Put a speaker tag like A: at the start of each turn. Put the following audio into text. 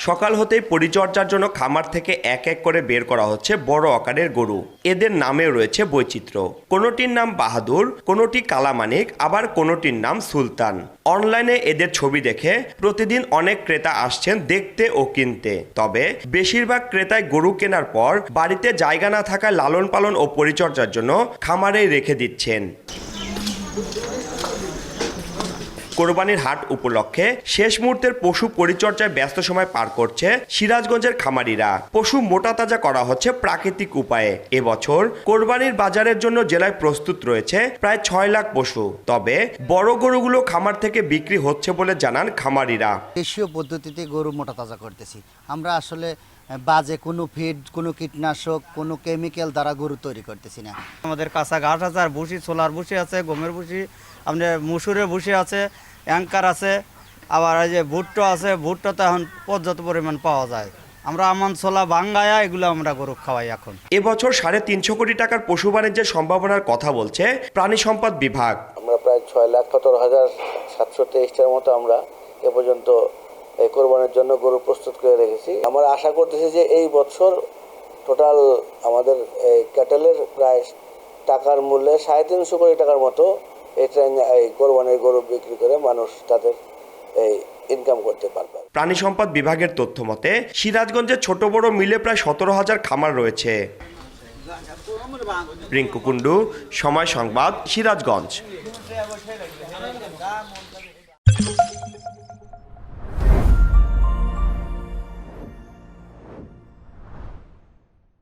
A: সকাল হতেই পরিচর্যার জন্য খামার থেকে এক এক করে বের করা হচ্ছে বড় আকারের গরু। এদের নামে রয়েছে বৈচিত্র্য। কোনোটির নাম বাহাদুর, কোনোটি কালামানিক, আবার কোনোটির নাম সুলতান। অনলাইনে এদের ছবি দেখে প্রতিদিন অনেক ক্রেতা আসছেন দেখতে ও কিনতে। তবে বেশিরভাগ ক্রেতাই গরু কেনার পর বাড়িতে জায়গা না থাকায় লালন পালন ও পরিচর্যার জন্য খামারেই রেখে দিচ্ছেন। কোরবানির হাট উপলক্ষে শেষ মুহূর্তের পশু পরিচর্যায় ব্যস্ত সময় পার করছে সিরাজগঞ্জের খামারিরা। পশু মোটা তাজা করা হচ্ছে প্রাকৃতিক উপায়ে। এবছর কোরবানির বাজারের জন্য জেলায় প্রস্তুত রয়েছে প্রায় 6 লাখ পশু। তবে বড় গরুগুলো খামার থেকে বিক্রি হচ্ছে বলে জানান খামারিরা।
B: দেশীয় পদ্ধতিতে গরু মোটা তাজা করতেছি আমরা। আসলে বাজে কোনো ফিড, কোনো কীটনাশক, কোনো কেমিক্যাল দ্বারা গরু তৈরি করতেছি না।
C: আমাদের কাঁচা ঘাস আছে, আর ভুসি, ছোলার ভুসি আছে, গমের ভুসি, আপনার মুসুরের ভুসি আছে, অ্যাঙ্কার আছে, আবার এই যে ভুট্টো আছে। ভুট্টো তো এখন পর্যাপ্ত পরিমাণ পাওয়া যায়। আমরা আমন, ছোলা, বাঙ্গায়া এগুলো আমরা গরু খাওয়াই। এখন
A: এবছর 350 কোটি টাকার পশু বাণিজ্যের সম্ভাবনার কথা বলছে প্রাণী সম্পদ বিভাগ।
D: আমরা প্রায় 6,17,723টার মতো আমরা এ পর্যন্ত এই কোরবানির জন্য গরু প্রস্তুত করে রেখেছি। আমরা আশা করতেছি যে এই বছর টোটাল আমাদের ক্যাটেলের প্রায় টাকার মূল্যে 350 কোটি টাকার মতো এই কোরবানির গরু বিক্রি করে মানুষ তাদের এই ইনকাম করতে পারবে।
A: প্রাণী সম্পদ বিভাগের তথ্য মতে সিরাজগঞ্জে ছোট বড় মিলে প্রায় 17,000 খামার রয়েছে। রিঙ্কু কুন্ডু, সময় সংবাদ, সিরাজগঞ্জ।